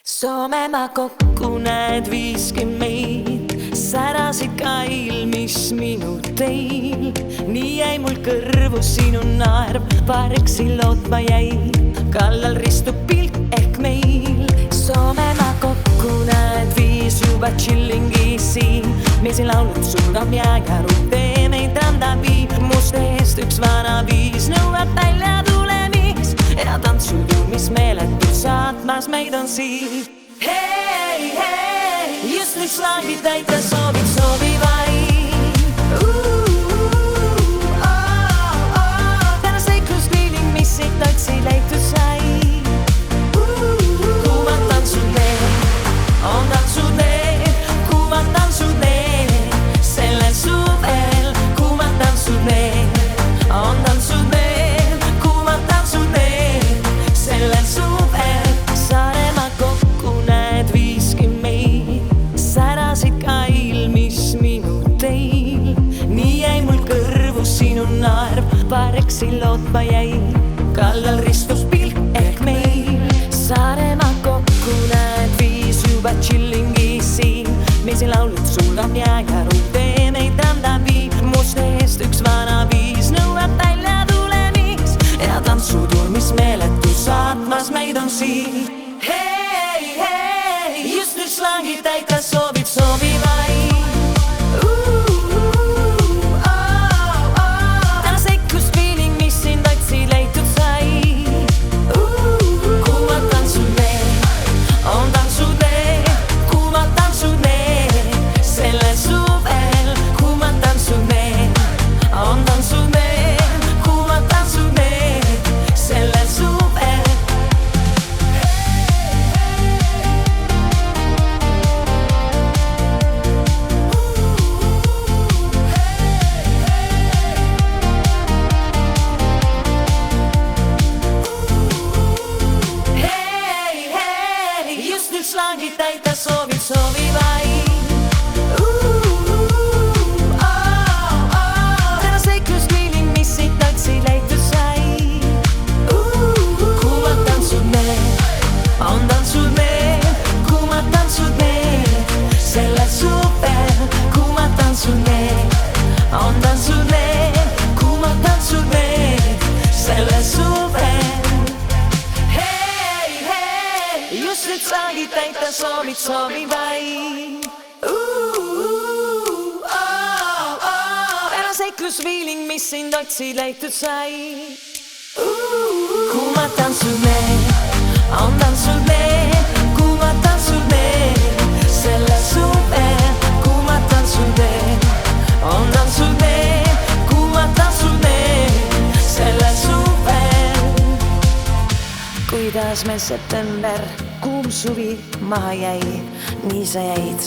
Soomema kokku näed 50, särasid ka ilmis minu teil. Nii jäi mul kõrvu sinu naerv, paariksi lootma jäi, kallal ristub pilk ehk meil. Soomema kokku näed 5 juba chilling'i siin, meesin laulud sulgab jääjaru, tee meid randa viib. Must eest üks vana viis nõuab välja tulemis ja tantsujuumis meeletult saatmas meid on siin. Hei, hei, just nüüd slaagid täita soovid, soovi vaid. Täna seiklusfiiling, mis siit otsi leitud sai. Kuumad tantsud need, on tantsud need, kuumad tantsud need. Sellel suvel kuumad tantsud need, on tantsud need, kuumad tantsud need. Sellel suvel Saaremaa kokku näed 50, särasid ka ilmis minu teil. Nii jäi mul kõrvu sinu naerv, paariksi lootma jäi, kallal ristus pilk ehk meil. Saaremaa kokku näed 5 juba chilling'i siin, meesin laulud sulgab jääjaru, tee meid randa viib. Must eest üks vana viis nõuab välja tulemis ja tantsuturmis meeletu saatmas meid on siin. Hei, hei, just nüüd slaagid täita soovid, soovi vaid. Täna seiklusfiiling, mis sind otsi leitud sai. Kuumad tantsud need, on tantsud need, kuumad tantsud need. Sellel suvel kuumad tantsud need, on tantsud need, kuumad tantsud need. Sellel suvel slaagid täita soovid, soovi vaid. Täna seiklusfiiling, mis siit otsi leitud sai. Kuumad tantsud need, on tantsud need, kuumad tantsud need. Sellel suvel kuumad tantsud need, on tantsud need, kuumad tantsud need. Sellel suvel just nüüd slaagid täita soovid, soovi vaid. Täna seiklusfiiling, mis sind otsi leitud sai. Kuumad tantsud need, on tantsud need, kuumad tantsud need. Sellel suvel kuumad tantsud need, on tantsud need, kuumad tantsud need. Sellel suvel kuidas meil september, kuum suvi maha jäi, nii sa jäid